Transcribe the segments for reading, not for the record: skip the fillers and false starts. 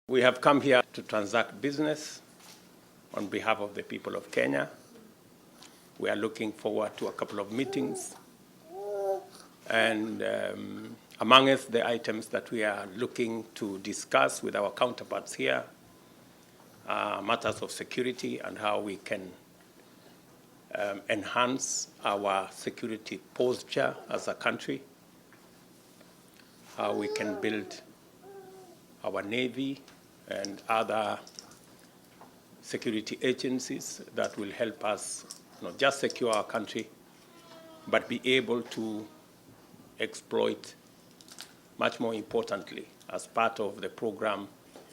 We have come here to transact business on behalf of the people of Kenya. We are looking forward to a couple of meetings. And among us, the items that we are looking to discuss with our counterparts here are matters of security and how we can enhance our security posture as a country, how we can build our Navy and other security agencies that will help us not just secure our country, but be able to exploit, much more importantly, as part of the program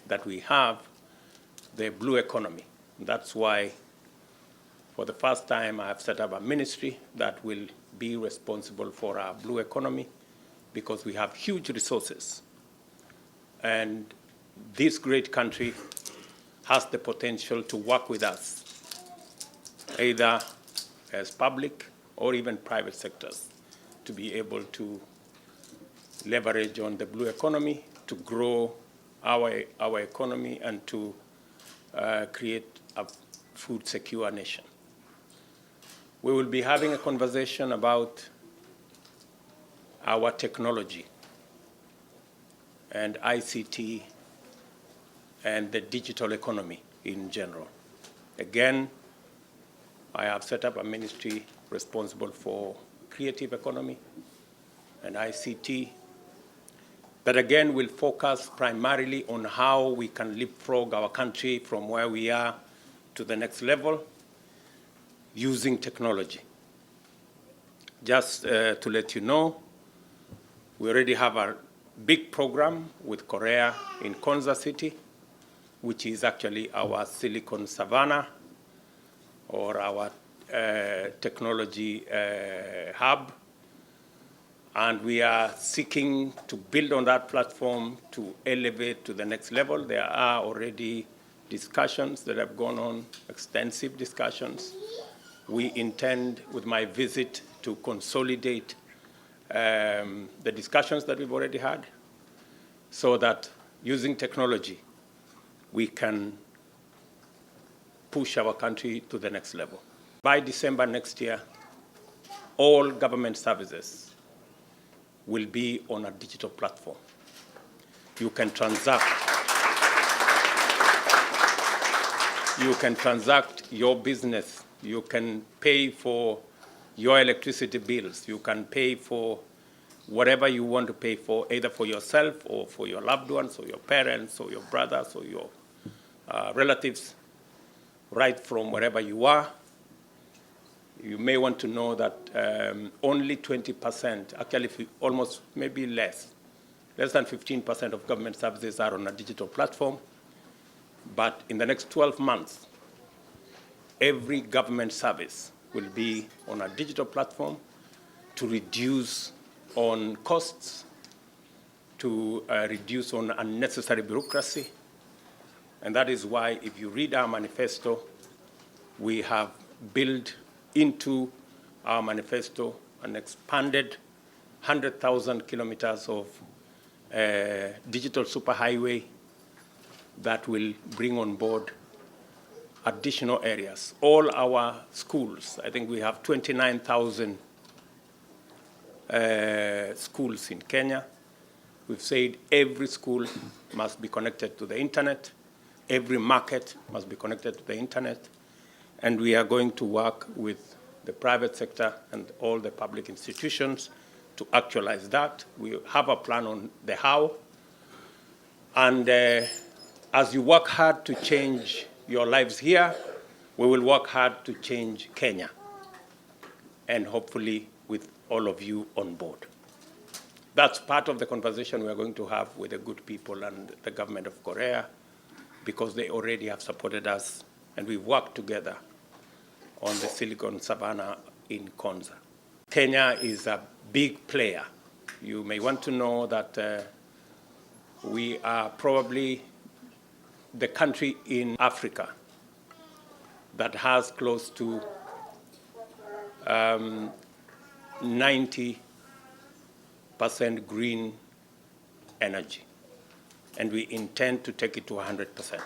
that we have, the blue economy. That's why, for the first time, I have set up a ministry that will be responsible for our blue economy, because we have huge resources. And this great country has the potential to work with us, either as public or even private sectors, to be able to leverage on the blue economy, to grow our economy, and to create a food secure nation. We will be having a conversation about our technology and ICT and the digital economy in general. Again, I have set up a ministry responsible for creative economy and ICT that again will focus primarily on how we can leapfrog our country from where we are to the next level using technology. Just to let you know, we already have a big program with Korea in Konza City, which is actually our Silicon Savannah, or our technology hub. And we are seeking to build on that platform to elevate to the next level. There are already discussions that have gone on, extensive discussions. We intend, with my visit, to consolidate the discussions that we've already had, so that using technology, we can push our country to the next level. By December next year, all government services will be on a digital platform. You can transact your business. You can pay for your electricity bills. You can pay for whatever you want to pay for, either for yourself or for your loved ones or your parents or your brothers or your relatives, right from wherever you are. You may want to know that only 20%, actually almost maybe less than 15% of government services are on a digital platform. But in the next 12 months, every government service will be on a digital platform to reduce on costs, to reduce on unnecessary bureaucracy. And that is why, if you read our manifesto, we have built into our manifesto an expanded 100,000 kilometers of digital superhighway that will bring on board additional areas. All our schools, I think we have 29,000 schools in Kenya. We've said every school must be connected to the internet. Every market must be connected to the internet. And we are going to work with the private sector and all the public institutions to actualize that. We have a plan on the how. And as you work hard to change your lives here, we will work hard to change Kenya, and hopefully with all of you on board. That's part of the conversation we are going to have with the good people and the government of Korea, because they already have supported us, and we've worked together on the Silicon Savannah in Konza. Kenya is a big player. You may want to know that we are probably the country in Africa that has close to 90% green energy. and we intend to take it to 100%.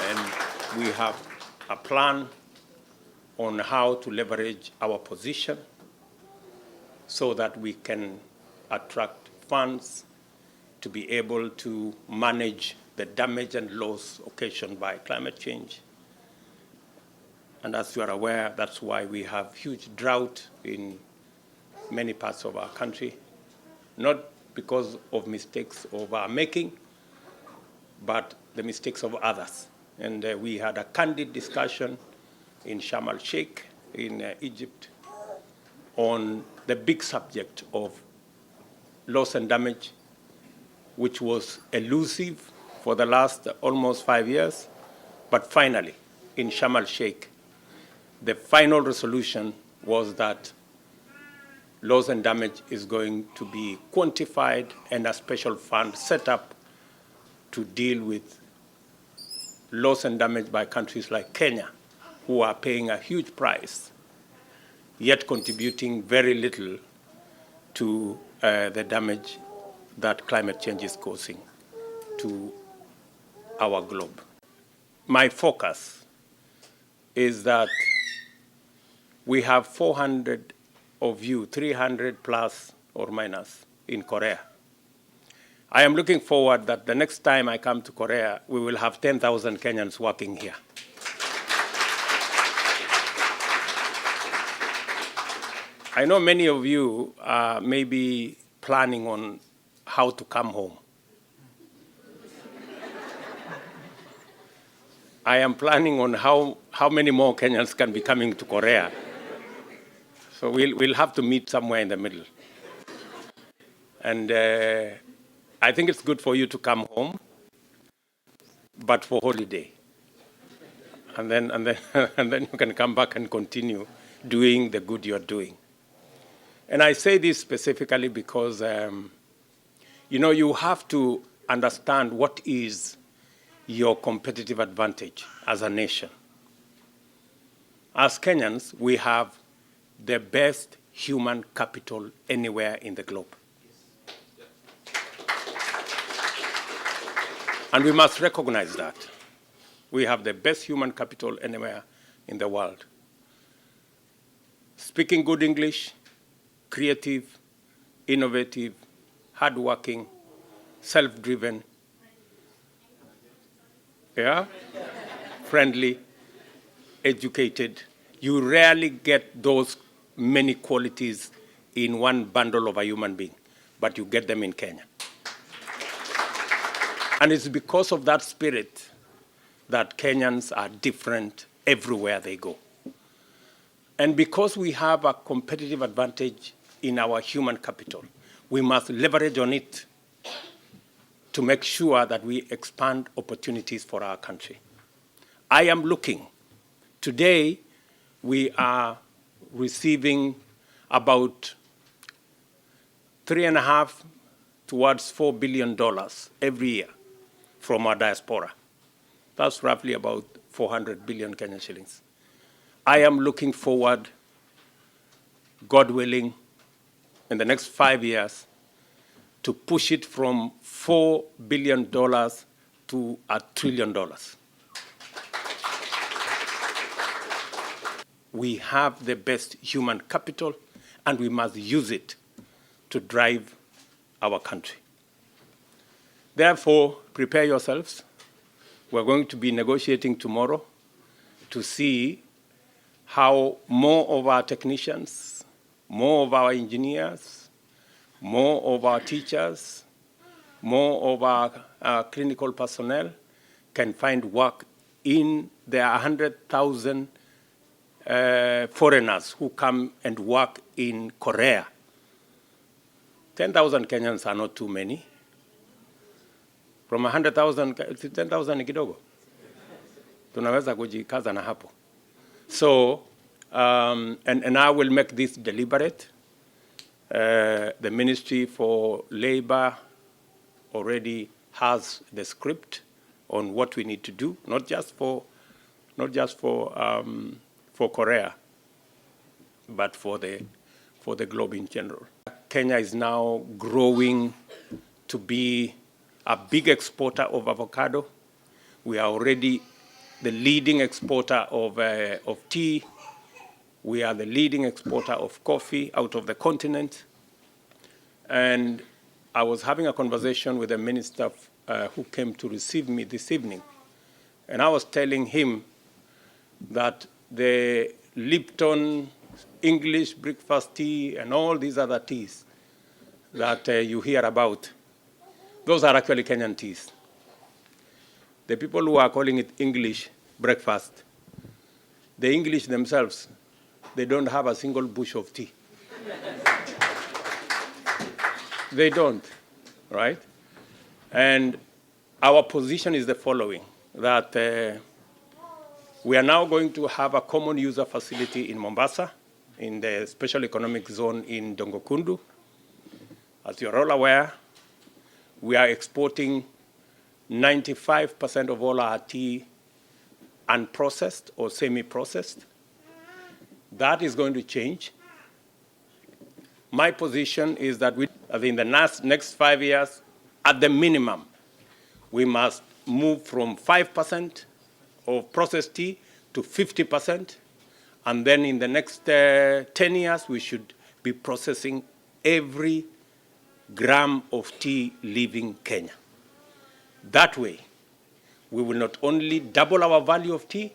And we have a plan on how to leverage our position so that we can attract funds to be able to manage the damage and loss occasioned by climate change. And as you are aware, that's why we have huge drought in many parts of our country, not because of mistakes of our making, but the mistakes of others. And we had a candid discussion in Sharm el-Sheikh in Egypt on the big subject of loss and damage, which was elusive for the last almost 5 years. But finally, in Sharm el-Sheikh, the final resolution was that loss and damage is going to be quantified and a special fund set up to deal with loss and damage by countries like Kenya, who are paying a huge price, yet contributing very little to the damage that climate change is causing to our globe. My focus is that we have 400 of you, 300 plus or minus, in Korea. I am looking forward that the next time I come to Korea, we will have 10,000 Kenyans working here. I know many of you may be planning on how to come home. I am planning on how many more Kenyans can be coming to Korea. So we'll have to meet somewhere in the middle. And I think it's good for you to come home, but for holiday. And then and then you can come back and continue doing the good you're doing. And I say this specifically because, you have to understand what is your competitive advantage as a nation. As Kenyans, we have the best human capital anywhere in the globe. And we must recognize that. We have the best human capital anywhere in the world. Speaking good English, creative, innovative, hardworking, self-driven, friendly, educated. You rarely get those many qualities in one bundle of a human being, but you get them in Kenya. And it's because of that spirit that Kenyans are different everywhere they go. And because we have a competitive advantage in our human capital, we must leverage on it to make sure that we expand opportunities for our country. I am looking. Today, we are receiving about $3.5 towards $4 billion every year from our diaspora. That's roughly about 400 billion Kenyan shillings. I am looking forward, God willing, in the next 5 years, to push it from $4 billion to $1 trillion. We have the best human capital, and we must use it to drive our country. Therefore, prepare yourselves. We're going to be negotiating tomorrow to see how more of our technicians, more of our engineers, more of our teachers, more of our clinical personnel can find work in the 100,000 foreigners who come and work in Korea. 10,000 Kenyans are not too many. From 100,000, 10,000 ni kidogo. Tunaweza kujikaza na hapo. So, and I will make this deliberate. The Ministry for Labor already has the script on what we need to do, not just for Korea, but for the globe in general. Kenya is now growing to be a big exporter of avocado. We are already the leading exporter of tea. We are the leading exporter of coffee out of the continent. And I was having a conversation with a minister who came to receive me this evening. And I was telling him that the Lipton English breakfast tea and all these other teas that you hear about, those are actually Kenyan teas. The people who are calling it English breakfast, the English themselves, they don't have a single bush of tea. They don't, right? And our position is the following, that we are now going to have a common user facility in Mombasa, in the special economic zone in Dongokundu. As you're all aware, we are exporting 95% of all our tea unprocessed or semi-processed. That is going to change. My position is that in the next 5 years, at the minimum, we must move from 5% of processed tea to 50%. And then in the next 10 years, we should be processing every gram of tea leaving Kenya. That way, we will not only double our value of tea,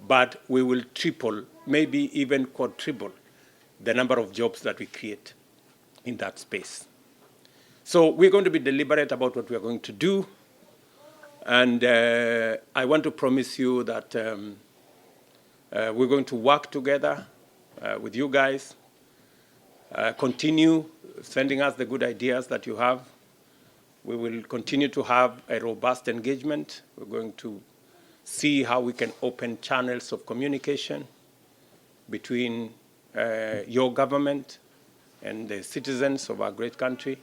but we will triple, maybe even quadruple, the number of jobs that we create in that space. So we're going to be deliberate about what we are going to do. And I want to promise you that we're going to work together with you guys, continue sending us the good ideas that you have. We will continue to have a robust engagement. We're going to see how we can open channels of communication between your government and the citizens of our great country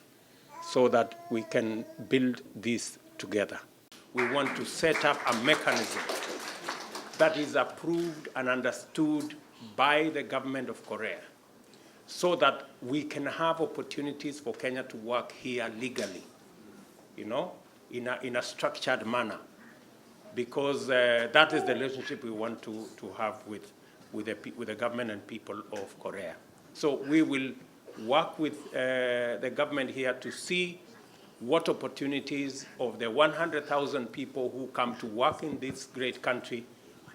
so that we can build this together. We want to set up a mechanism that is approved and understood by the government of Korea so that we can have opportunities for Kenya to work here legally, in a structured manner, because that is the relationship we want to have with the government and people of Korea. So we will work with the government here to see what opportunities of the 100,000 people who come to work in this great country,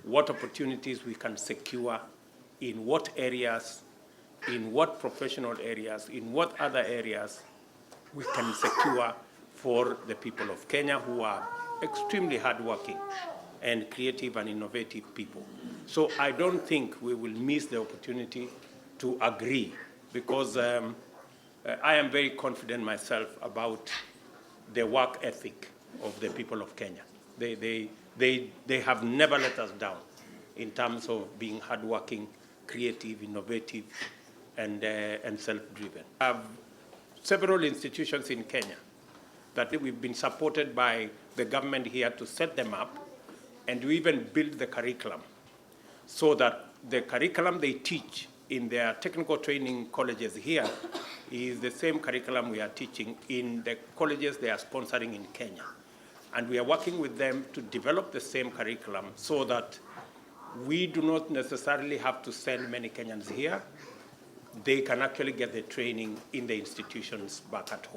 what opportunities we can secure, in what areas, in what professional areas, in what other areas we can secure for the people of Kenya who are extremely hardworking and creative and innovative people. So I don't think we will miss the opportunity to agree, because I am very confident myself about the work ethic of the people of Kenya. They have never let us down in terms of being hardworking, creative, innovative, and self-driven. We have several institutions in Kenya that we've been supported by the government here to set them up, and we even build the curriculum so that the curriculum they teach in their technical training colleges here is the same curriculum we are teaching in the colleges they are sponsoring in Kenya. And we are working with them to develop the same curriculum so that we do not necessarily have to send many Kenyans here. They can actually get the training in the institutions back at home.